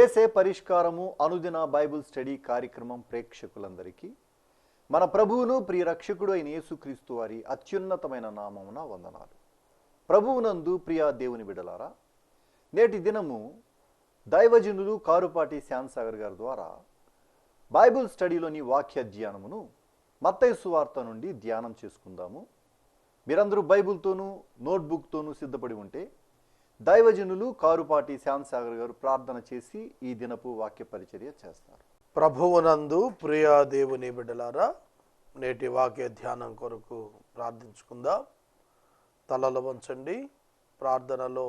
ఏసే పరిష్కారము అనుదిన Bible study కార్యక్రమం ప్రేక్షకులందరికీ మన ప్రభువును ప్రియ రక్షకుడు అయిన యేసుక్రీస్తు వారి అత్యున్నతమైన నామమున వందనాలు. ప్రభువునందు ప్రియ దేవుని బిడ్డలారా, నేటి దినము దైవజనులు కారుపాటి శ్యామ్సాగర్ గారి ద్వారా బైబిల్ స్టడీలోని వాక్య ధ్యానమును మత్తయి సువార్త నుండి ధ్యానం చేసుకుందాము. మీరందరూ బైబిల్తోనూ నోట్బుక్తోనూ సిద్ధపడి ఉంటే దైవజనులు కారుపాటి శ్యామ్సాగర్ గారు ప్రార్థన చేసి ఈ దినపు వాక్య పరిచర్య చేస్తారు. ప్రభువునందు ప్రియ దేవుని బిడ్డలారా, నేటి వాక్య ధ్యానం కొరకు ప్రార్థించుకుందాం. తలలు వంచండి, ప్రార్థనలో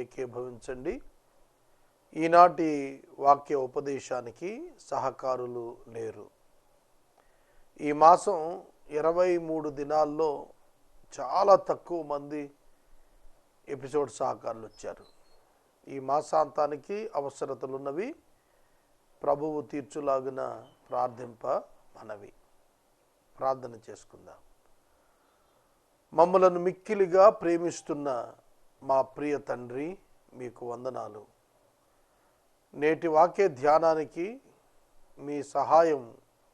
ఏకీభవించండి. ఈనాటి వాక్య ఉపదేశానికి సహకారులు లేరు. ఈ మాసం 23 దినాల్లో చాలా తక్కువ మంది ఎపిసోడ్ సహకారులు వచ్చారు. ఈ మాసాంతానికి అవసరతలున్నవి, ప్రభువు తీర్చులాగున ప్రార్థింప మనవి. ప్రార్థన చేసుకుందాం. మమ్మలను మిక్కిలిగా ప్రేమిస్తున్న మా ప్రియ తండ్రి, మీకు వందనాలు. నేటి వాక్య ధ్యానానికి మీ సహాయం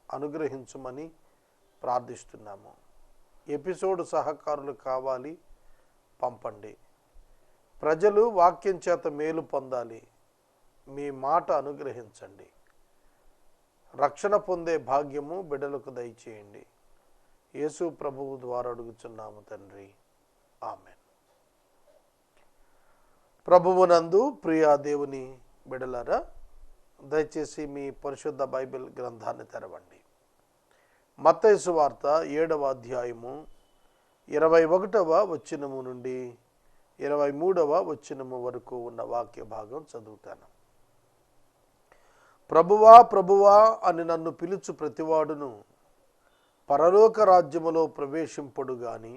అనుగ్రహించమని ప్రార్థిస్తున్నాము. ఎపిసోడ్ సహకారులు కావాలి, పంపండి. ప్రజలు వాక్యం చేత మేలు పొందాలి, మీ మాట అనుగ్రహించండి. రక్షణ పొందే భాగ్యము బిడ్డలకు దయచేయండి. యేసు ప్రభువు ద్వారా అడుగుచున్నాము తండ్రి, ఆమెన్. ప్రభువునందు ప్రియ దేవుని బిడ్డలారా, దయచేసి మీ పరిశుద్ధ బైబిల్ గ్రంథాన్ని తెరవండి. మత్తయి సువార్త 7వ అధ్యాయము 21వ వచనము నుండి 23వ వచనము వరకు ఉన్న వాక్య భాగం చదువుతాను. ప్రభువా ప్రభువా అని నన్ను పిలుచు ప్రతివాడును పరలోక రాజ్యములో ప్రవేశింపడు గాని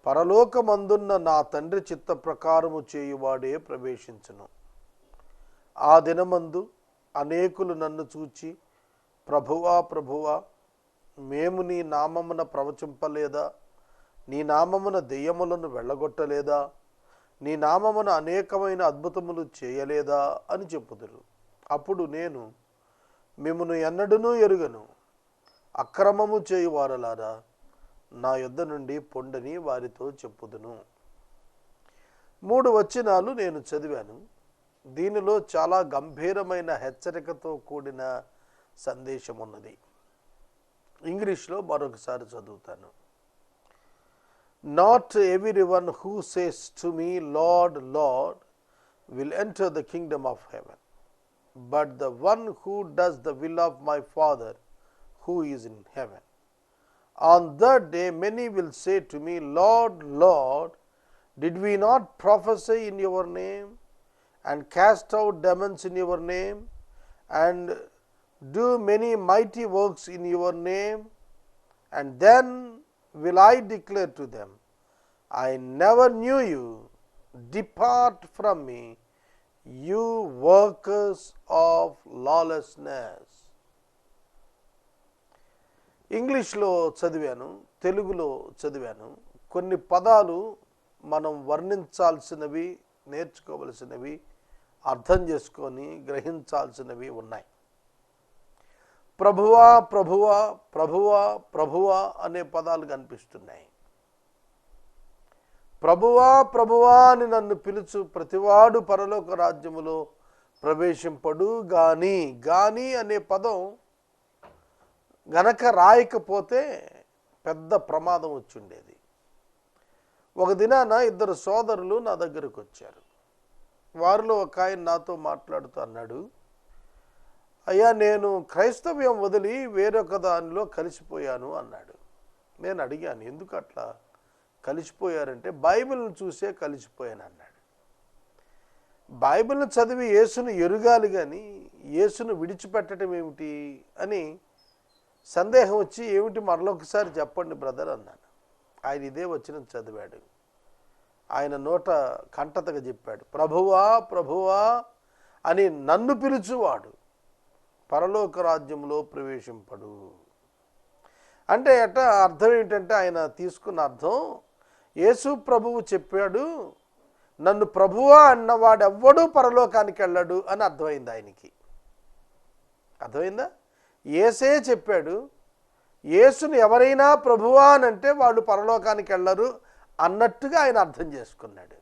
పరలోకమందున్న నా తండ్రి చిత్త ప్రకారము చేయువాడే ప్రవేశించును. ఆ దినమందు అనేకులు నన్ను చూచి, ప్రభువా ప్రభువా, మేము నీ నామమున ప్రవచింపలేదా? నీ నామమున దెయ్యములను వెళ్ళగొట్టలేదా? నీ నామమున అనేకమైన అద్భుతములు చేయలేదా అని చెప్పుదురు. అప్పుడు నేను, మిమ్మును ఎన్నడూనూ ఎరుగను, అక్రమము చేయువారలారా, నా యొద్ద నుండి పొండని వారితో చెప్పుదును. 3 వచనాలు నేను చదివాను. దీనిలో చాలా గంభీరమైన హెచ్చరికతో కూడిన సందేశం ఉన్నది. ఇంగ్లీష్లో మరొకసారి చదువుతాను. Not everyone who says to me, Lord, Lord, will enter the kingdom of heaven, but the one who does the will of my Father who is in heaven. On that day many will say to me, Lord, Lord, did we not prophesy in your name, and cast out demons in your name, and do many mighty works in your name? And then will I declare to them, I never knew you. Depart from me, you workers of lawlessness. ఇంగ్లీష్లో చదివాను, తెలుగులో చదివాను. కొన్ని పదాలు మనం వర్ణించాల్సినవి, నేర్చుకోవలసినవి, అర్థం చేసుకొని గ్రహించాల్సినవి ఉన్నాయి. ప్రభువా ప్రభువా ప్రభువా ప్రభువా అనే పదాలు కనిపిస్తున్నాయి. ప్రభువా ప్రభువా అని నన్ను పిలుచు ప్రతివాడు పరలోక రాజ్యములో ప్రవేశింపడు గాని. గాని అనే పదం గనక రాయకపోతే పెద్ద ప్రమాదం వచ్చిండేది. ఒక దినాన 2 సోదరులు నా దగ్గరకు వచ్చారు. వారిలో ఒక ఆయన నాతో మాట్లాడుతూ అన్నాడు, అయ్యా, నేను క్రైస్తవ్యం వదిలి వేరొక దానిలో కలిసిపోయాను అన్నాడు. నేను అడిగాను, ఎందుకు అట్లా కలిసిపోయారంటే, బైబిల్ని చూసే కలిసిపోయాను అన్నాడు. బైబిల్ని చదివి యేసును ఎరుగాలి కానీ యేసును విడిచిపెట్టడం ఏమిటి అని సందేహం వచ్చి, ఏమిటి మరొకసారి చెప్పండి బ్రదర్ అన్నాను. ఆయన ఇదే వచనం చదివాడు. ఆయన నోట కంటతగా చెప్పాడు, ప్రభువా ప్రభువా అని నన్ను పిలుచువాడు పరలోక రాజ్యంలో ప్రవేశింపడు. అంటే అర్థం ఏంటంటే, ఆయన తీసుకున్న అర్థం, యేసు ప్రభువు చెప్పాడు, నన్ను ప్రభువా అన్నవాడెవ్వడూ పరలోకానికి వెళ్ళడు అని అర్థమైంది ఆయనకి. అర్థమైందా? యేసే చెప్పాడు, యేసుని ఎవరైనా ప్రభువా అని అంటే వాళ్ళు పరలోకానికి వెళ్ళరు అన్నట్టుగా ఆయన అర్థం చేసుకున్నాడు.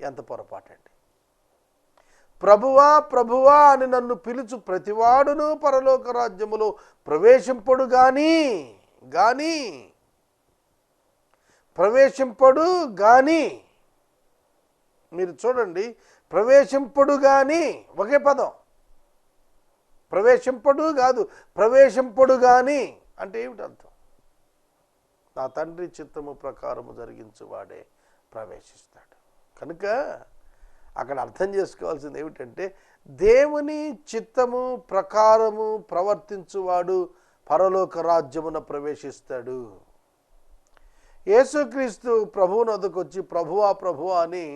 ఎంత పొరపాటండి. ప్రభువా ప్రభువా అని నన్ను పిలుచు ప్రతివాడును పరలోక రాజ్యములో ప్రవేశింపడు గాని మీరు చూడండి, ప్రవేశింపడు గాని ఒకే పదం. ప్రవేశింపడు కాదు, ప్రవేశింపడు గాని అంటే ఏమిటి అర్థం? నా తండ్రి చిత్తము ప్రకారము జరిగించువాడే ప్రవేశిస్తాడు. కనుక అక్కడ అర్థం చేసుకోవాల్సింది ఏమిటంటే, దేవుని చిత్తము ప్రకారము ప్రవర్తించువాడు పరలోక రాజ్యమున ప్రవేశిస్తాడు. యేసుక్రీస్తు ప్రభువుని వద్దకు వచ్చి ప్రభువా ప్రభువా అని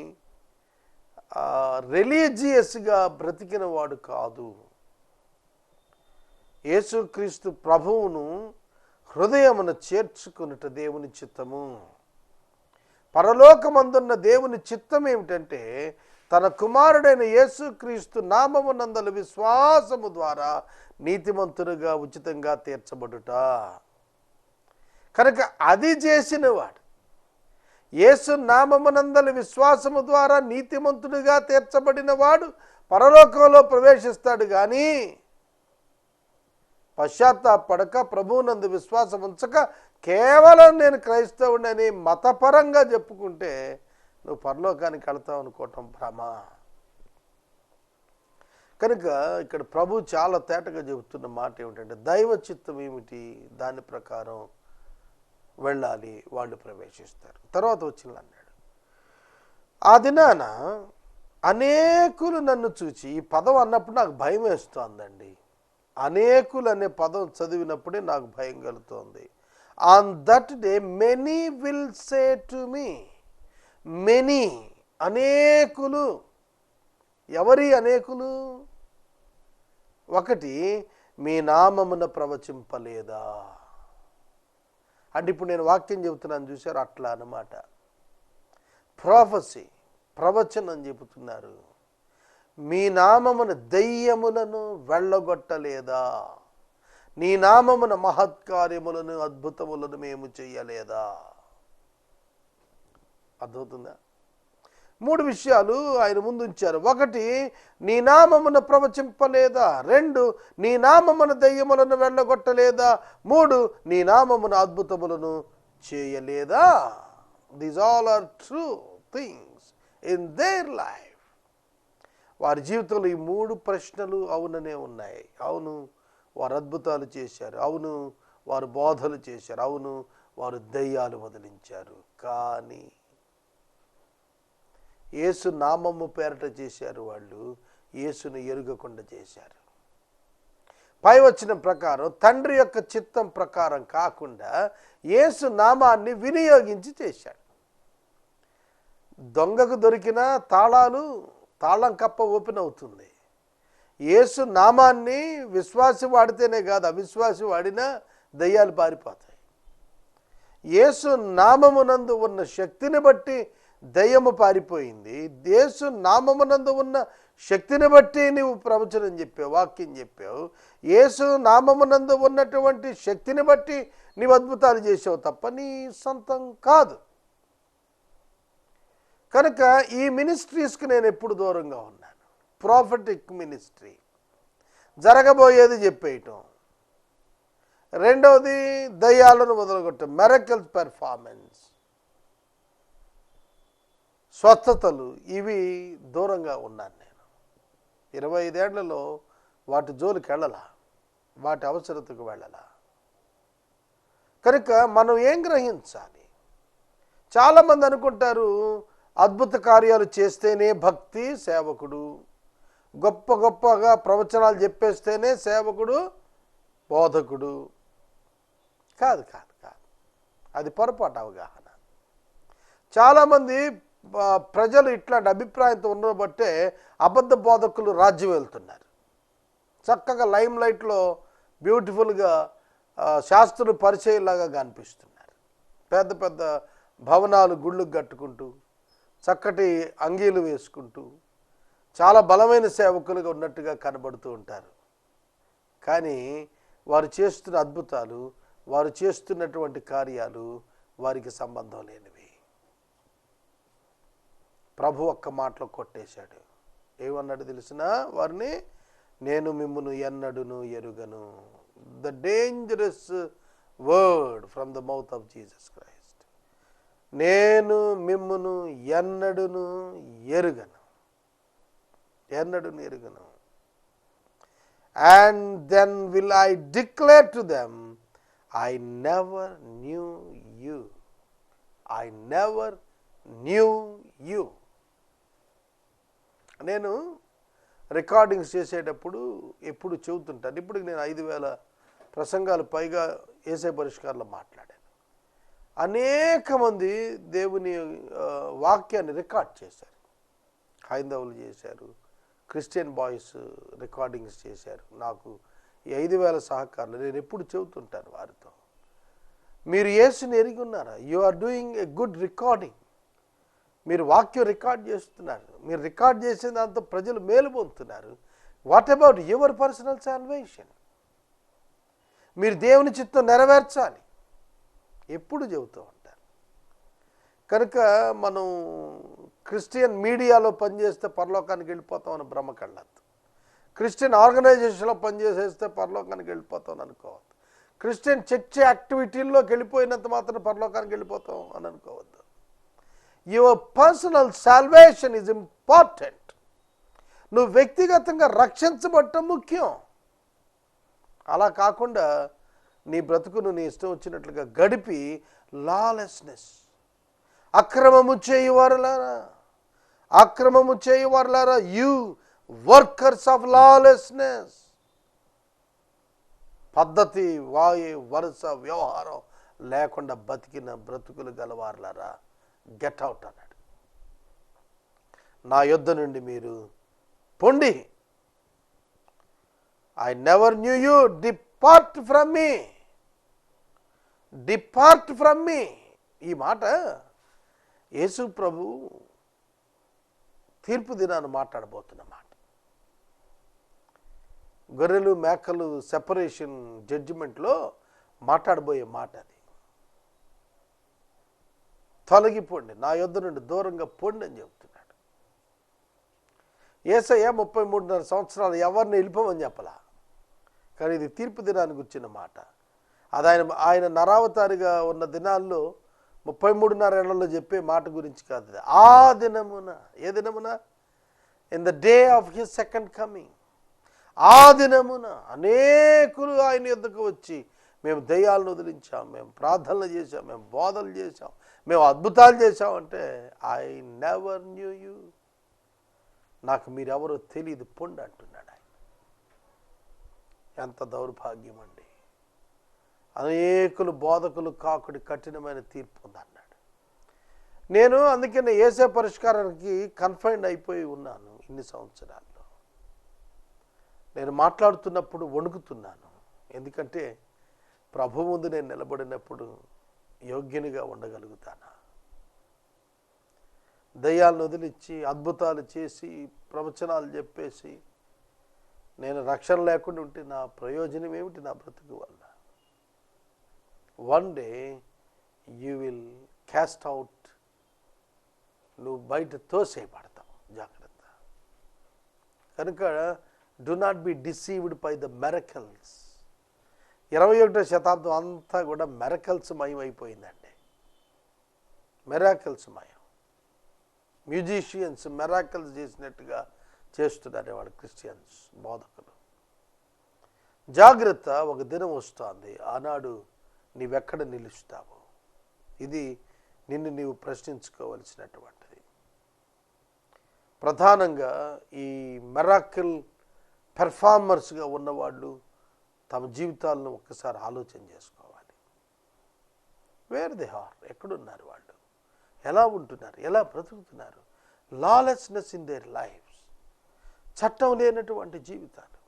రిలీజియస్గా బ్రతికిన వాడు కాదు. యేసుక్రీస్తు ప్రభువును హృదయమున చేర్చుకున్నట దేవుని చిత్తము. పరలోకమందున్న దేవుని చిత్తం ఏమిటంటే, తన కుమారుడైన యేసుక్రీస్తు నామమునందల విశ్వాసము ద్వారా నీతిమంతునిగా ఉచితంగా తీర్చబడుట. కనుక అది చేసినవాడు, యేసు నామమునందల విశ్వాసము ద్వారా నీతిమంతుడిగా తీర్చబడిన వాడు పరలోకంలో ప్రవేశిస్తాడు. కానీ పశ్చాత్తాపడక ప్రభువునందు విశ్వాసం ఉంచక కేవలం నేను క్రైస్తవుడని మతపరంగా చెప్పుకుంటే నువ్వు పరలోకానికి వెళ్తావు అనుకోవటం భ్రమ. కనుక ఇక్కడ ప్రభు చాలా తేటగా చెబుతున్న మాట ఏమిటంటే, దైవ చిత్తం ఏమిటి, దాని ప్రకారం వెళ్ళాలి, వాళ్ళు ప్రవేశిస్తారు. తర్వాత వచ్చిన అన్నాడు, ఆ దినాన అనేకులు నన్ను చూచి, ఈ పదం అన్నప్పుడు నాకు భయం వేస్తోందండి. అనేకులు అనే పదం చదివినప్పుడే నాకు భయం కలుగుతోంది. On that day many will say to me, many అనేకులు. ఎవరి అనేకులు? ఒకటి, మీ నామమున ప్రవచింపలేదా అంటే ఇప్పుడు నేను వాక్యం చెబుతున్నాను చూశారు, అట్లా అన్నమాట. ప్రాఫెసీ, ప్రవచనం చెబుతున్నారు. మీ నామమున దయ్యములను వెళ్ళగొట్టలేదా, నీ నామమున మహత్కార్యములను అద్భుతములను మేము చెయ్యలేదా? అర్థమవుతుందా? 3 విషయాలు ఆయన ముందు ఉంచారు. 1, నీ నామమున ప్రవచింపలేదా. 2, నీ నామమున దయ్యములను వెళ్ళగొట్టలేదా. 3, నీ నామమున అద్భుతములను చేయలేదా. These all are true things in their life. వారి జీవితంలో ఈ 3 ప్రశ్నలు అవుననే ఉన్నాయి. అవును, వారు అద్భుతాలు చేశారు. అవును, వారు బోధలు చేశారు. అవును, వారు దయ్యాలు వదిలించారు. కానీ యేసు నామము పేరట చేశారు, వాళ్ళు యేసును ఎరుగకుండా చేశారు. పై వచ్చిన ప్రకారం తండ్రి యొక్క చిత్తం ప్రకారం కాకుండా యేసు నామాన్ని వినియోగించి చేశాడు. దొంగకు దొరికిన తాళం కప్ప ఓపెన్ అవుతుంది. యేసు నామాన్ని విశ్వాసి వాడితేనే కాదు, అవిశ్వాసి వాడినా దయ్యాలు పారిపోతాయి. యేసు నామమునందు ఉన్న శక్తిని బట్టి దయ్యము పారిపోయింది. యేసు నామమునందు ఉన్న శక్తిని బట్టి నీవు ప్రవచనం చెప్పావు, వాక్యం చెప్పావు. యేసు నామమునందు ఉన్నటువంటి శక్తిని బట్టి నీవు అద్భుతాలు చేసావు తప్ప నీ సొంతం కాదు. కనుక ఈ మినిస్ట్రీస్కి నేను ఎప్పుడు దూరంగా ఉన్నాను. ప్రాఫెటిక్ మినిస్ట్రీ, జరగబోయేది చెప్పేయటం. 2వది దయ్యాలను వదలగొట్టం, మిరకల్స్ పెర్ఫార్మెన్స్, స్వస్థతలు. ఇవి దూరంగా ఉన్నాను నేను. 25 ఏళ్లలో వాటి జోలికి వెళ్ళలా, వాటి అవసరతకు వెళ్ళలా. కనుక మనం ఏం గ్రహించాలి? చాలామంది అనుకుంటారు అద్భుత కార్యాలు చేస్తేనే భక్తి సేవకుడు, గొప్పగా ప్రవచనాలు చెప్పేస్తేనే సేవకుడు బోధకుడు. కాదు, అది పొరపాటు అవగాహన. చాలామంది ప్రజలు ఇట్లాంటి అభిప్రాయంతో ఉండబట్టే అబద్ధ బోధకులు రాజ్యం వెళ్తున్నారు. చక్కగా లైమ్ లైట్లో బ్యూటిఫుల్గా శాస్త్రులు పరిచయంలాగా కనిపిస్తున్నారు. పెద్ద పెద్ద భవనాలు గుళ్ళకు కట్టుకుంటూ, చక్కటి అంగీలు వేసుకుంటూ చాలా బలమైన సేవకులుగా ఉన్నట్టుగా కనబడుతూ ఉంటారు. కానీ వారు చేస్తున్న అద్భుతాలు, వారు చేస్తున్నటువంటి కార్యాలు వారికి సంబంధం లేనివి. ప్రభు ఒక్క మాటలో కొట్టేశాడు. ఏమన్నాడు తెలిసినా వారిని, నేను మిమ్మును ఎన్నడును ఎరుగను. The dangerous word from the mouth of Jesus Christ. నేను మిమ్మును ఎన్నడును ఎరుగను, ఎన్నడును ఎరుగను. And then will I declare to them, I never knew you. I never knew you. నేను రికార్డింగ్స్ చేసేటప్పుడు ఎప్పుడు చెబుతుంటాను. ఇప్పుడు నేను 5,000 ప్రసంగాలు పైగా యేసయ్య పరిష్కారంలో మాట్లాడాను. అనేక మంది దేవుని వాక్యాన్ని రికార్డ్ చేశారు. హైందవులు చేశారు, క్రిస్టియన్ బాయ్స్ రికార్డింగ్స్ చేశారు. నాకు ఈ 5,000 సహకారులు నేను ఎప్పుడు చెబుతుంటాను వారితో, మీరు యేసుని ఎరిగి ఉన్నారా? You are doing a good recording. మీరు వాక్యం రికార్డ్ చేస్తున్నారు, మీరు రికార్డ్ చేసే దాంతో ప్రజలు మేలు పొందుతున్నారు. What about your personal salvation? మీరు దేవుని చిత్తం నెరవేర్చాలి ఎప్పుడు చెబుతూ ఉంటారు. కనుక మనం క్రిస్టియన్ మీడియాలో పనిచేస్తే పరలోకానికి వెళ్ళిపోతామని భ్రమ కళ్ళద్దు. క్రిస్టియన్ ఆర్గనైజేషన్లో పనిచేసేస్తే పరలోకానికి వెళ్ళిపోతామని అనుకోవద్దు. క్రిస్టియన్ చర్చ్ యాక్టివిటీల్లోకి వెళ్ళిపోయినంత మాత్రం పరలోకానికి వెళ్ళిపోతాం అని అనుకోవద్దు. Your personal salvation is important. నువ్వు వ్యక్తిగతంగా రక్షించబడటం ముఖ్యం. అలా కాకుండా నీ బ్రతుకును నీ ఇష్టం వచ్చినట్లుగా గడిపి లాలెస్నెస్, అక్రమము చేయువారులారా, అక్రమము చేయువారులారా, యు వర్కర్స్ ఆఫ్ లాలెస్నెస్. పద్ధతి, వరుస, వ్యవహారం లేకుండా బతికిన బ్రతుకులు గలవారులారా, గెట్ అవుట్ అన్నాడు. నా యొద్ద నుండి మీరు పొండి. I never knew you, depart from me, depart from మీ. ఈ మాట యేసు ప్రభు తీర్పు దినాన్ని మాట్లాడబోతున్న మాట. గొర్రెలు మేకలు సెపరేషన్ జడ్జిమెంట్లో మాట్లాడబోయే మాట అది. తొలగిపోండి, నా యొద్ద నుండి దూరంగా పోండి అని చెబుతున్నాడు. యేసయ్య 33.5 సంవత్సరాలు ఎవరిని వెళ్ళిపోమని చెప్పలా, కానీ ఇది తీర్పు దినానికి వచ్చిన మాట. అది ఆయన నరావతారిగా ఉన్న దినాల్లో 33.5 ఏళ్లలో చెప్పే మాట గురించి కాదు. ఆ దినమున, ఏ దినమున? In the day of his second coming. ఆ దినమున అనేకులు ఆయన యొద్దకు వచ్చి, మేము దయ్యాలను వదిలించాం, మేము ప్రార్థనలు చేశాం, మేము బోధలు చేశాం, మేము అద్భుతాలు చేశామంటే, ఐ నెవర్ న్యూ యూ, నాకు మీరెవరో తెలియదు పొండి అంటున్నాడు ఆయన. ఎంత దౌర్భాగ్యం అండి. అనేకులు బోధకులు కాకుడి కఠినమైన తీర్పు ఉందన్నాడు. నేను అందుకనే యేసే పరిష్కారానికి కన్ఫైన్డ్ అయిపోయి ఉన్నాను ఇన్ని సంవత్సరాల్లో. నేను మాట్లాడుతున్నప్పుడు వణుకుతున్నాను. ఎందుకంటే ప్రభు ముందు నేను నిలబడినప్పుడు యోగ్యునిగా ఉండగలుగుతానా? దయ్యాలను వదిలిచ్చి అద్భుతాలు చేసి ప్రవచనాలు చెప్పేసి నేను రక్షణ లేకుండా ఉంటే నా ప్రయోజనం ఏమిటి? నా బ్రతుకు వల్ల one day you will caste out, నువ్వు బయట తోసేయబడతావు. జాగ్రత్త. కనుక do not be deceived by the miracles. 21వ శతాబ్దం అంతా కూడా మెరకల్స్ మయం అయిపోయిందండి. మెరాకల్స్ మయం. మ్యూజిషియన్స్ మెరాకల్స్ చేసినట్టుగా చేస్తున్నారు వాళ్ళు క్రిస్టియన్స్ బోధకులు. జాగ్రత్త, ఒక దినం వస్తుంది, ఆనాడు నీవెక్కడ నిలుస్తావు? ఇది నిన్ను నీవు ప్రశ్నించుకోవలసినటువంటిది. ప్రధానంగా ఈ మెరాకిల్ పెర్ఫార్మర్స్గా ఉన్నవాళ్ళు తమ జీవితాలను ఒక్కసారి ఆలోచన చేసుకోవాలి. వేర్ దే ఆర్, ఎక్కడున్నారు వాళ్ళు, ఎలా ఉంటున్నారు, ఎలా బ్రతుకుతున్నారు? లాలెస్నెస్ ఇన్ దేర్ లైఫ్స్, చట్టం లేనటువంటి జీవితాలు.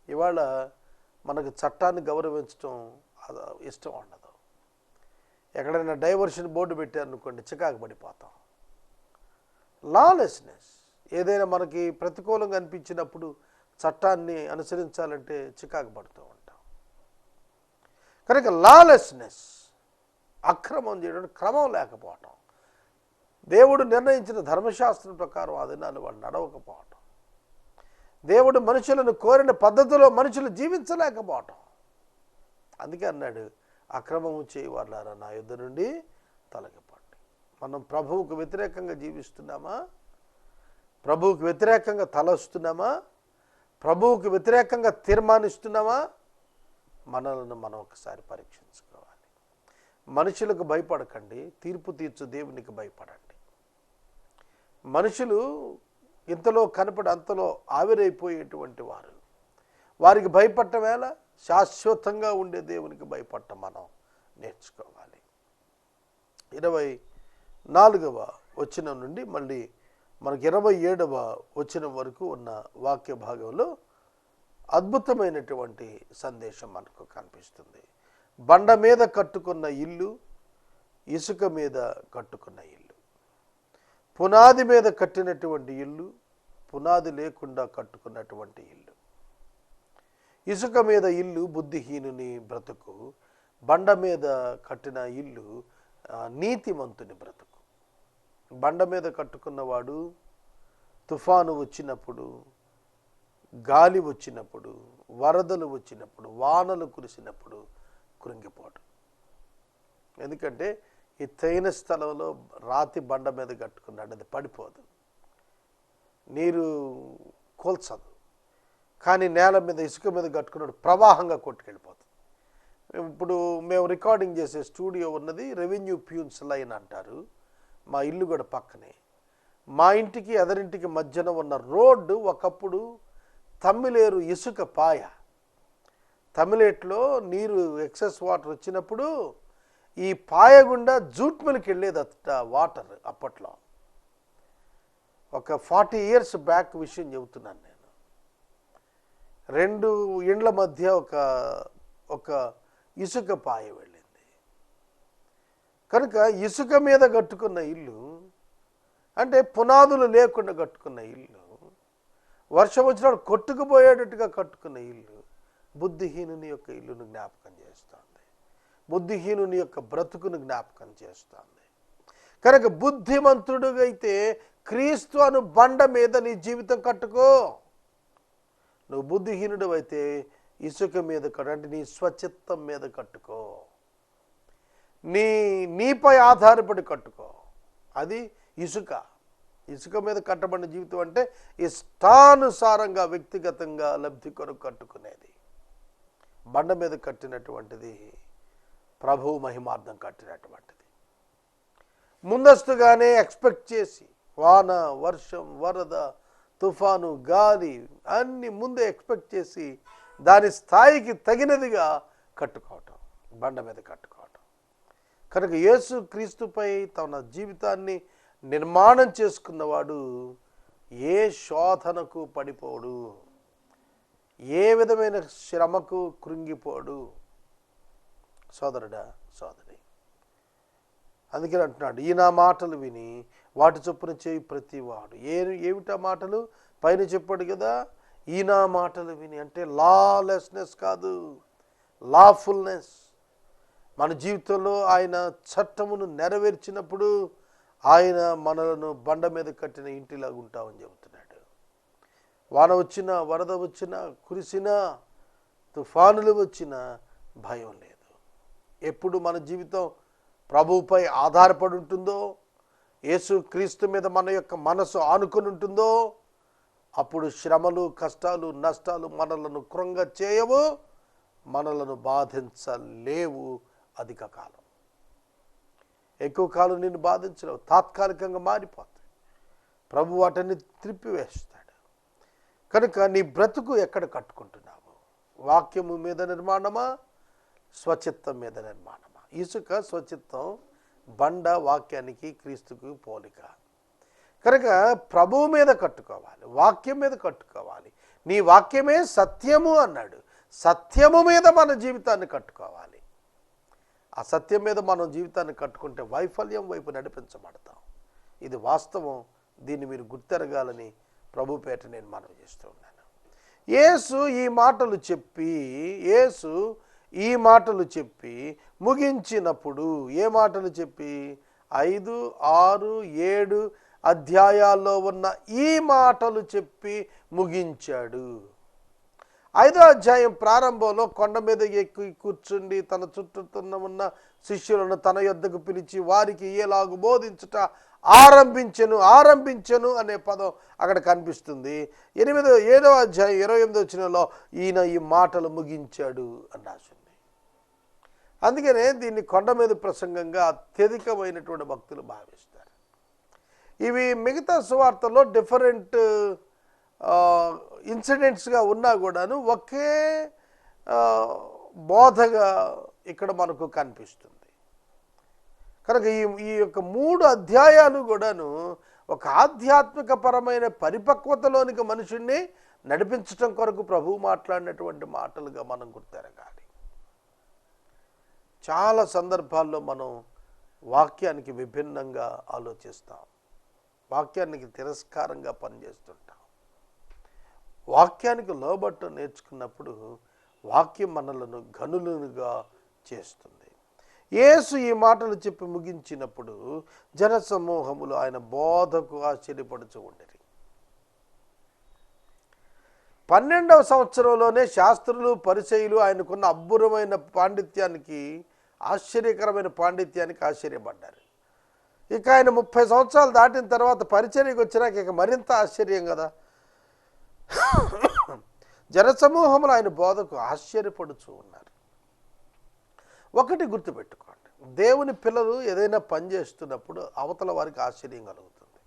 ఇవాళ మనకు చట్టాన్ని గౌరవించడం ఇష్టం ఉండదు. ఎక్కడైనా డైవర్షన్ బోర్డు పెట్టారనుకోండి, చికాకు పడిపోతాం. లాలెస్నెస్. ఏదైనా మనకి ప్రతికూలంగా అనిపించినప్పుడు చట్టాన్ని అనుసరించాలంటే చికాకు పడుతూ ఉంటాం. కనుక లాలెస్నెస్, అక్రమం చేయడం, క్రమం లేకపోవటం, దేవుడు నిర్ణయించిన ధర్మశాస్త్రం ప్రకారం ఆ దినాలు వాళ్ళు నడవకపోవటం, దేవుడు మనుషులను కోరిన పద్ధతిలో మనుషులు జీవించలేకపోవటం. అందుకే అన్నాడు, అక్రమము చేయవాళ్ళారా నా యుద్ధ నుండి తొలగిపోండి. మనం ప్రభువుకు వ్యతిరేకంగా జీవిస్తున్నామా? ప్రభువుకు వ్యతిరేకంగా తలస్తున్నామా? ప్రభువుకు వ్యతిరేకంగా తీర్మానిస్తున్నామా? మనలను మనం ఒకసారి పరీక్షించుకోవాలి. మనుషులకు భయపడకండి, తీర్పు తీర్చు దేవునికి భయపడండి. మనుషులు ఇంతలో కనపడి అంతలో ఆవిరైపోయేటువంటి వారు. వారికి భయపడటం వేళ శాశ్వతంగా ఉండే దేవునికి భయపడటం మనం నేర్చుకోవాలి. 24వ వచనం నుండి మళ్ళీ మనకి 27వ వచనం వరకు ఉన్న వాక్య భాగంలో అద్భుతమైనటువంటి సందేశం మనకు కనిపిస్తుంది. బండ మీద కట్టుకున్న ఇల్లు, ఇసుక మీద కట్టుకున్న ఇల్లు. పునాది మీద కట్టినటువంటి ఇల్లు, పునాది లేకుండా కట్టుకున్నటువంటి ఇల్లు. ఇసుక మీద ఇల్లు బుద్ధిహీనుని బ్రతుకు, బండ మీద కట్టిన ఇల్లు నీతిమంతుని బ్రతుకు. బండ మీద కట్టుకున్నవాడు తుఫాను వచ్చినప్పుడు, గాలి వచ్చినప్పుడు, వరదలు వచ్చినప్పుడు, వానలు కురిసినప్పుడు కృంగిపోవడం. ఎందుకంటే ఎత్తైన స్థలంలో రాతి బండ మీద కట్టుకున్నాడు, అది పడిపోదు, నీరు కోల్చదు. కానీ నేల మీద ఇసుక మీద కట్టుకున్నాడు, ప్రవాహంగా కొట్టుకెళ్ళిపోతుంది. ఇప్పుడు మేము రికార్డింగ్ చేసే స్టూడియో ఉన్నది రెవెన్యూ ప్యూన్స్ లైన్ అంటారు. మా ఇల్లు కూడా పక్కనే. మా ఇంటికి ఎదరింటికి మధ్యన ఉన్న రోడ్డు ఒకప్పుడు తమ్మిలేరు ఇసుక పాయ. తమిళేట్లో నీరు ఎక్సెస్ వాటర్ వచ్చినప్పుడు ఈ పాయ గుండా జూట్ మిల్కి వెళ్ళేది అట్ట వాటర్. అప్పట్లో ఒక 40 years బ్యాక్ విషయం చెబుతున్నాను నేను. 2 ఇండ్ల మధ్య ఒక ఇసుక పాయ వెళ్ళింది. కనుక ఇసుక మీద కట్టుకున్న ఇల్లు అంటే పునాదులు లేకుండా కట్టుకున్న ఇల్లు, వర్షం వచ్చినప్పుడు కొట్టుకుపోయేటట్టుగా కట్టుకున్న ఇల్లు బుద్ధిహీనుని యొక్క ఇల్లును జ్ఞాపకం చేస్తుంది. బుద్ధిహీనుని యొక్క బ్రతుకును జ్ఞాపకం చేస్తుంది. కనుక బుద్ధిమంతుడుగా అయితే క్రీస్తు అను బండ మీద నీ జీవితం కట్టుకో. నువ్వు బుద్ధిహీనుడు అయితే ఇసుక మీద అంటే నీ స్వచిత్తం మీద కట్టుకో, నీపై ఆధారపడి కట్టుకో. అది ఇసుక మీద కట్టబడిన జీవితం అంటే ఇష్టానుసారంగా వ్యక్తిగతంగా లబ్ధి కొరకు కట్టుకునేది. బండ మీద కట్టినటువంటిది ప్రభువు మహిమార్థం కట్టినటువంటిది. ముందస్తుగానే ఎక్స్పెక్ట్ చేసి వాన, వర్షం, వరద, తుఫాను, గాలి అన్ని ముందే ఎక్స్పెక్ట్ చేసి దాని స్థాయికి తగినదిగా కట్టుకోవటం, బండ మీద కట్టుకోవటం. కనుక యేసు క్రీస్తుపై తన జీవితాన్ని నిర్మాణం చేసుకున్నవాడు ఏ శోధనకు పడిపోడు, ఏ విధమైన శ్రమకు కృంగిపోడు. సోదరుడా, సోదరి, అందుకని అంటున్నాడు, ఈ నా మాటలు విని వాటి చొప్పున చేయి ప్రతివాడు. ఏమిటా మాటలు? పైన చెప్పాడు కదా, ఈ నా మాటలు విని అంటే లాలెస్నెస్ కాదు, లాఫుల్నెస్. మన జీవితంలో ఆయన చట్టమును నెరవేర్చినప్పుడు ఆయన మనలను బండ మీద కట్టిన ఇంటిలాగా ఉంటామని చెబుతున్నాడు. వాన వచ్చినా, వరద వచ్చినా, కురిసినా, తుఫానులు వచ్చినా భయం లేదు. ఎప్పుడు మన జీవితం ప్రభువుపై ఆధారపడి ఉంటుందో, యేసు క్రీస్తు మీద మన యొక్క మనసు ఆనుకొని ఉంటుందో, అప్పుడు శ్రమలు, కష్టాలు, నష్టాలు మనలను కృంగ చేయవు, మనలను బాధించలేవు. అధిక కాలం, ఎక్కువ కాలం నిన్ను బాధించలేవు, తాత్కాలికంగా మారిపోతాయి. ప్రభు వాటిని త్రిప్పివేస్తాడు. కనుక నీ బ్రతుకు ఎక్కడ కట్టుకుంటున్నావు? వాక్యము మీద నిర్మాణమా, స్వచిత్తం మీద నిర్మాణమా? ఇసుక స్వచిత్తం, బండ వాక్యానికి క్రీస్తుకు పోలిక. కనుక ప్రభువు మీద కట్టుకోవాలి, వాక్యం మీద కట్టుకోవాలి. నీ వాక్యమే సత్యము అన్నాడు. సత్యము మీద మన జీవితాన్ని కట్టుకోవాలి. ఆ సత్యం మీద మనం జీవితాన్ని కట్టుకుంటే వైఫల్యం వైపు నడిపించబడతాం. ఇది వాస్తవం, దీన్ని మీరు గుర్తెరగాలని ప్రభు పేట నేను మనవి చేస్తూ ఉన్నాను. యేసు ఈ మాటలు చెప్పి ముగించినప్పుడు, ఏ మాటలు చెప్పి 5, 6, 7 అధ్యాయాల్లో ఉన్న ఈ మాటలు చెప్పి ముగించాడు. 5వ అధ్యాయం ప్రారంభంలో కొండ మీద ఎక్కి కూర్చుండి తన చుట్టూ ఉన్న శిష్యులను తన యొద్దకు పిలిచి వారికి ఎలాగు బోధించుట ఆరంభించెను అనే పదం అక్కడ కనిపిస్తుంది. 7వ అధ్యాయం 28వ వచనంలో ఈయన ఈ మాటలు ముగించాడు అని రాసింది. అందుకనే దీన్ని కొండ మీద ప్రసంగంగా అత్యధికమైనటువంటి భక్తులు భావిస్తారు. ఇవి మిగతా సువార్తల్లో డిఫరెంట్ ఇన్సిడెంట్స్గా ఉన్నా కూడాను ఒకే బోధగా ఇక్కడ మనకు కనిపిస్తుంది. కనుక ఈ యొక్క 3 అధ్యాయాలు కూడాను ఒక ఆధ్యాత్మిక పరమైన పరిపక్వతలోనికి మనుషుణ్ణి నడిపించటం కొరకు ప్రభువు మాట్లాడినటువంటి మాటలుగా మనం గుర్తెరగాలి. చాలా సందర్భాల్లో మనం వాక్యానికి విభిన్నంగా ఆలోచిస్తాం, వాక్యానికి తిరస్కారంగా పనిచేస్తుంటాం. వాక్యానికి లోబట్టు నేర్చుకున్నప్పుడు వాక్యం మనలను గనులుగా చేస్తుంది. యేసు ఈ మాటలు చెప్పి ముగించినప్పుడు జనసమూహములు ఆయన బోధకు ఆశ్చర్యపడుచు ఉండేది. 12వ సంవత్సరంలోనే శాస్త్రులు పరిసయ్యులు ఆయనకున్న అబ్బురమైన పాండిత్యానికి, ఆశ్చర్యకరమైన పాండిత్యానికి ఆశ్చర్యపడ్డారు. ఇక ఆయన 30 సంవత్సరాలు దాటిన తర్వాత పరిచర్యకు వచ్చినాక ఇక మరింత ఆశ్చర్యం కదా. జనసమూహములు ఆయన బోధకు ఆశ్చర్యపడుచు ఉన్నారు. ఒకటి గుర్తుపెట్టుకోండి, దేవుని పిల్లలు ఏదైనా పని చేస్తున్నప్పుడు అవతల వారికి ఆశ్చర్యం కలుగుతుంది.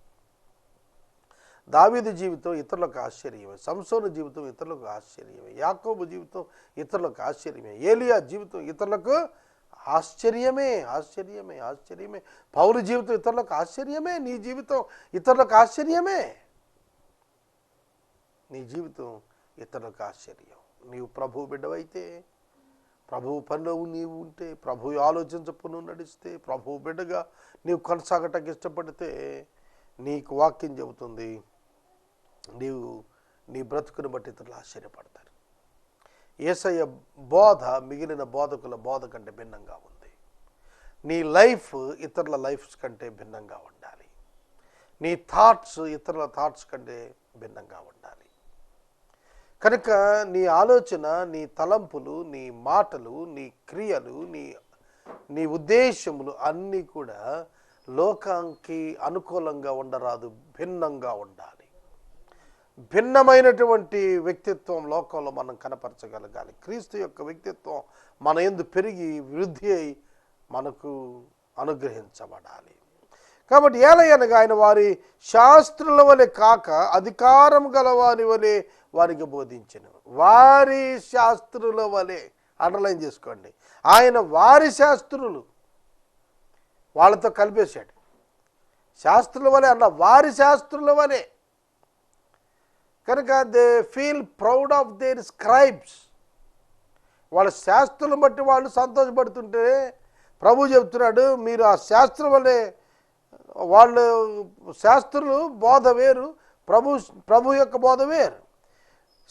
దావీదు జీవితం ఇతరులకు ఆశ్చర్యమే, సంసోను జీవితం ఇతరులకు ఆశ్చర్యమే, యాకోబు జీవితం ఇతరులకు ఆశ్చర్యమే, ఏలియా జీవితం ఇతరులకు ఆశ్చర్యమే. పౌలు జీవితం ఇతరులకు ఆశ్చర్యమే. నీ జీవితం ఇతరులకు ఆశ్చర్యమే. నీవు ప్రభు బిడ్డవైతే, ప్రభువు పనిలో నీవు ఉంటే, ప్రభువు ఆలోచన చొప్పున నడిస్తే, ప్రభువు బిడ్డగా నీవు కొనసాగటానికి ఇష్టపడితే నీకు వాక్యం చెబుతుంది, నీవు నీ బ్రతుకుని బట్టి ఇతరులు ఆశ్చర్యపడతారు. యేసయ్య బోధ మిగిలిన బోధకుల బోధ కంటే భిన్నంగా ఉంది. నీ లైఫ్ ఇతరుల లైఫ్స్ కంటే భిన్నంగా ఉండాలి. నీ థాట్స్ ఇతరుల థాట్స్ కంటే భిన్నంగా ఉండాలి. కనుక నీ ఆలోచన, నీ తలంపులు, నీ మాటలు, నీ క్రియలు, నీ ఉద్దేశములు అన్నీ కూడా లోకానికి అనుకూలంగా ఉండరాదు, భిన్నంగా ఉండాలి. భిన్నమైనటువంటి వ్యక్తిత్వం లోకంలో మనం కనపరచగలగాలి. క్రీస్తు యొక్క వ్యక్తిత్వం మన యందు పెరిగి వృద్ధి అయి మనకు అనుగ్రహించబడాలి. కాబట్టి ఏలయనగా ఆయన వారి శాస్త్రుల వలె కాక అధికారం గల వారి వలె వారికి బోధించెను. వారి శాస్త్రుల వలె, అండర్లైన్ చేసుకోండి, ఆయన వారి శాస్త్రులు, వాళ్ళతో కలిపేశాడు. శాస్త్రుల వలె అన్న వారి శాస్త్రుల వలె. కనుక they feel proud of their scribes. వాళ్ళ శాస్త్రులను బట్టి వాళ్ళు సంతోషపడుతుంటే ప్రభు చెబుతున్నాడు, మీరు ఆ శాస్త్రం వల్లే, వాళ్ళు శాస్త్రులు బోధ వేరు, ప్రభు యొక్క బోధ వేరు.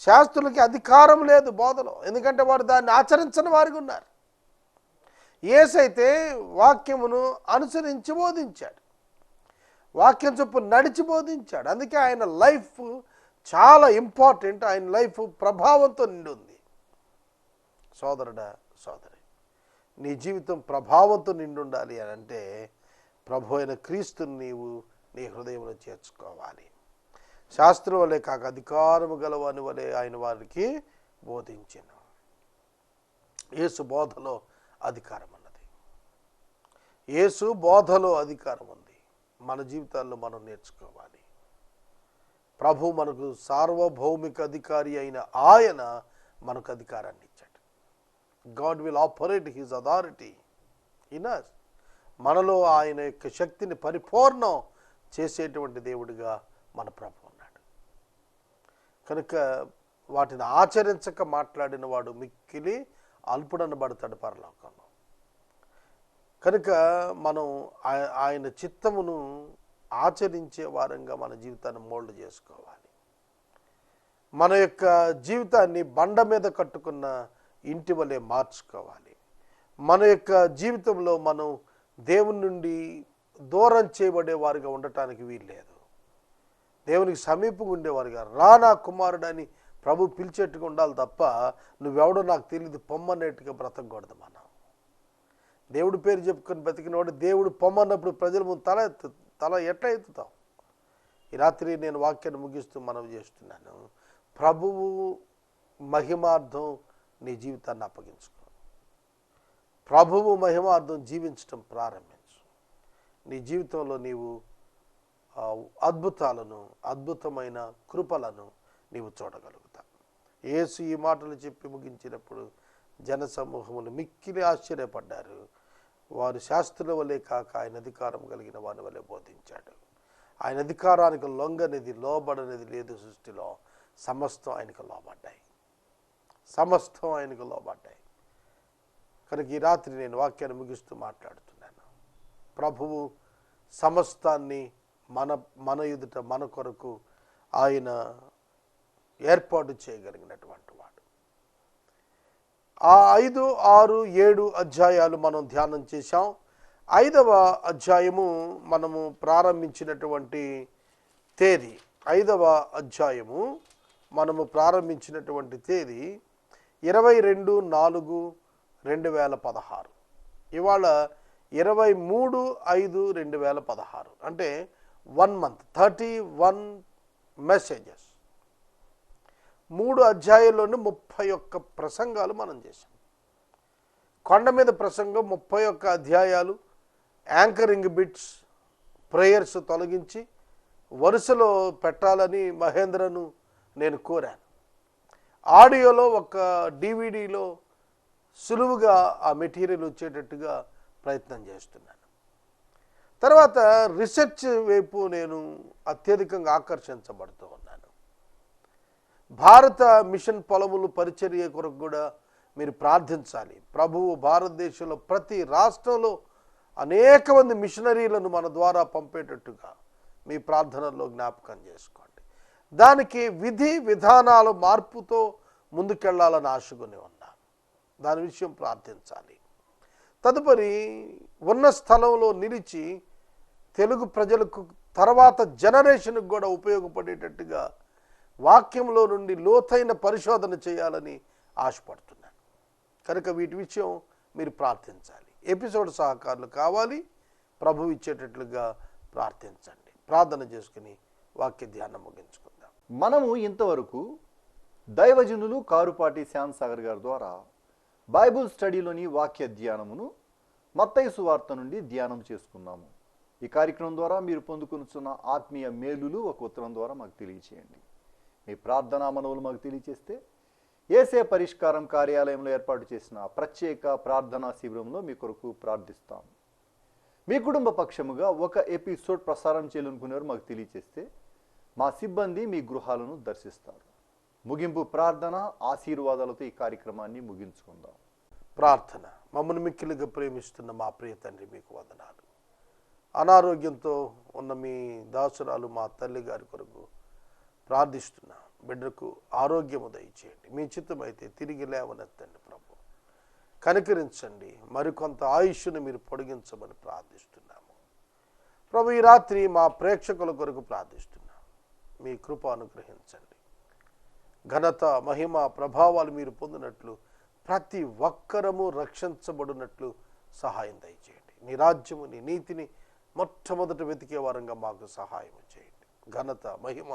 శాస్త్రులకి అధికారం లేదు బోధలో, ఎందుకంటే వారు దాన్ని ఆచరించని వారికి ఉన్నారు. యేసైతే వాక్యమును అనుసరించి బోధించాడు, వాక్యం చొప్పున నడిచి బోధించాడు. అందుకే ఆయన లైఫ్ చాలా ఇంపార్టెంట్. ఆయన లైఫ్ ప్రభావంతో నిండి ఉంది. సోదరుడా, సోదరి, నీ జీవితం ప్రభావంతో నిండి ఉండాలి అని అంటే ప్రభు అయిన క్రీస్తుని నీవు నీ హృదయంలో చేర్చుకోవాలి. శాస్త్రం వలె కాక అధికారము గలవాని వలె ఆయన వారికి బోధించెను. యేసు బోధలో అధికారం ఉన్నది. యేసు బోధలో అధికారం ఉంది. మన జీవితాల్లో మనం నేర్చుకోవాలి. ప్రభు మనకు సార్వభౌమిక అధికారి అయిన ఆయన మనకు అధికారాన్ని ఇచ్చాడు. God will operate his authority in us. మనలో ఆయన యొక్క శక్తిని పరిపూర్ణం చేసేటువంటి దేవుడిగా మన ప్రభు ఉన్నాడు. కనుక వాటిని ఆచరించక మాట్లాడిన వాడు మిక్కిలి అల్పుడనబడతాడు పరలోకంలో. కనుక మనం ఆయన చిత్తమును ఆచరించే వారంగా మన జీవితాన్ని మోల్డ్ చేసుకోవాలి. మన యొక్క జీవితాన్ని బండ మీద కట్టుకున్న ఇంటి వలె మార్చుకోవాలి. మన యొక్క జీవితంలో మనం దేవుని నుండి దూరం చేయబడే వారిగా ఉండటానికి వీల్లేదు. దేవునికి సమీపంగా ఉండేవారుగా రా నా కుమారుడని ప్రభు పిలిచేట్టుగా ఉండాలి తప్ప నువ్వెవడో నాకు తెలియదు పొమ్మనేట్టుగా బ్రతకూడదు. మనం దేవుడి పేరు చెప్పుకొని బ్రతికినవాడు దేవుడు పొమ్మన్నప్పుడు ప్రజల ముందు తల ఎట్లా ఎత్తుతాం? ఈ రాత్రి నేను వాక్యాన్ని ముగిస్తూ మనవి చేస్తున్నాను. ప్రభువు మహిమార్థం నీ జీవితాన్ని అప్పగించుకో. ప్రభువు మహిమార్థం జీవించటం ప్రారంభించు. నీ జీవితంలో నీవు అద్భుతమైన కృపలను నీవు చూడగలుగుతావు. యేసు ఈ మాటలు చెప్పి ముగించినప్పుడు జనసమూహములు మిక్కిలి ఆశ్చర్యపడ్డారు. వారు శాస్త్రుల వలె కాక ఆయన అధికారం కలిగిన వారి వలె బోధించాడు. ఆయన అధికారానికి లొంగనిది లోబడనిది లేదు. సృష్టిలో సమస్తం ఆయనకు లోబడ్డాయి. కనుక ఈ రాత్రి నేను వాక్యాన్ని ముగిస్తూ మాట్లాడుతున్నాను. ప్రభువు సమస్తాన్ని మన ఎదుట మన కొరకు ఆయన ఏర్పాటు చేయగలిగినటువంటి వాడు. ఆ 5, 6, 7 అధ్యాయాలు మనం ధ్యానం చేశాం. 5వ అధ్యాయము మనము ప్రారంభించినటువంటి తేదీ 22/4/2016. ఇవాళ 23/5/2016. అంటే 1 month 31 మెసేజెస్. 3 అధ్యాయాల్లోనూ 31 ప్రసంగాలు మనం చేశాం. కొండ మీద ప్రసంగం 31 అధ్యాయాలు. యాంకరింగ్ బిట్స్, ప్రేయర్స్ తొలగించి వరుసలో పెట్టాలని మహేంద్రను నేను కోరాను. ఆడియోలో ఒక డివిడిలో సులువుగా ఆ మెటీరియల్ వచ్చేటట్టుగా ప్రయత్నం చేస్తున్నాను. తర్వాత రీసెర్చ్ వైపు నేను అత్యధికంగా ఆకర్షించబడుతూ ఉన్నాను. భారత మిషన్ పొలములు పరిచర్య కొరకు కూడా మీరు ప్రార్థించాలి. ప్రభువు భారతదేశంలో ప్రతి రాష్ట్రంలో అనేక మంది మిషనరీలను మన ద్వారా పంపేటట్టుగా మీ ప్రార్థనలో జ్ఞాపకం చేసుకోండి. దానికి విధి విధానాల మార్పుతో ముందుకెళ్లాలని ఆశకొని ఉన్నాను. దాని విషయం ప్రార్థించాలి. తదుపరి ఉన్న స్థలంలో నిలిచి తెలుగు ప్రజలకు తర్వాత జనరేషన్కి కూడా ఉపయోగపడేటట్టుగా వాక్యంలో నుండి లోతైన పరిశోధన చేయాలని ఆశపడుతున్నాను. కనుక వీటి విషయం మీరు ప్రార్థించాలి. ఎపిసోడ్ సహకారులు కావాలి. ప్రభు ఇచ్చేటట్లుగా ప్రార్థించండి. ప్రార్థన చేసుకుని వాక్య ధ్యానం ముగించుకుందాం. మనము ఇంతవరకు దైవజనులు కారుపాటి శ్యామ్ సాగర్ గారి ద్వారా బైబుల్ స్టడీలోని వాక్య ధ్యానమును మత్తయి సువార్త నుండి ధ్యానం చేసుకున్నాము. ఈ కార్యక్రమం ద్వారా మీరు పొందుకున్న ఆత్మీయ మేలులు ఒక ఉత్తరం ద్వారా మాకు తెలియచేయండి. మీ ప్రార్థనా మనవులు మాకు తెలియచేస్తే ఏసే పరిష్కారం కార్యాలయంలో ఏర్పాటు చేసిన ప్రత్యేక ప్రార్థనా శిబిరంలో మీ కొరకు ప్రార్థిస్తాం. మీ కుటుంబ పక్షముగా ఒక ఎపిసోడ్ ప్రసారం చేయాలనుకునేవారు మాకు తెలియచేస్తే మా సిబ్బంది మీ గృహాలను దర్శిస్తారు. ముగింపు ప్రార్థన ఆశీర్వాదాలతో ఈ కార్యక్రమాన్ని ముగించుకుందాం. ప్రార్థన. మమ్మల్ని మిక్కిలిగా ప్రేమిస్తున్న మా ప్రియ తండ్రి, మీకు వందనాలు. అనారోగ్యంతో ఉన్న మీ దాసురాలు మా తల్లి గారి కొరకు ప్రార్థిస్తున్నా. బిడ్డకు ఆరోగ్యము దయచేయండి. మీ చిత్తమైతే తిరిగి లేవనెత్తండి ప్రభు. కనికరించండి. మరికొంత ఆయుష్ను మీరు పొడిగించమని ప్రార్థిస్తున్నాము ప్రభు. ఈ రాత్రి మా ప్రేక్షకుల కొరకు ప్రార్థిస్తున్నాం. మీ కృప అనుగ్రహించండి. ఘనత, మహిమ, ప్రభావాలు మీరు పొందినట్లు ప్రతి ఒక్కరము రక్షించబడినట్లు సహాయం దయచేయండి. నీ రాజ్యము, నీ నీతిని మొట్టమొదట వెతికే వారంగా మాకు సహాయం చేయండి. ఘనత, మహిమ,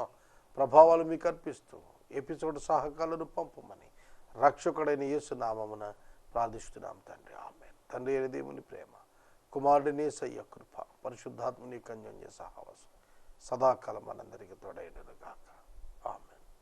ప్రభావాలు మీకు అర్పిస్తూ ఎపిసోడ్ సహకారులను పంపమని రక్షకుడైన యేసు నామమున ప్రార్థిస్తున్నాం తండ్రి. ఆమేన్. తండ్రి అయిన దేవుని ప్రేమ, కుమారుడిని యేసయ్య కృప, పరిశుద్ధాత్మని కన్యోన్య సహవాసం సదాకాలం మనందరికీ తోడైనను గాక.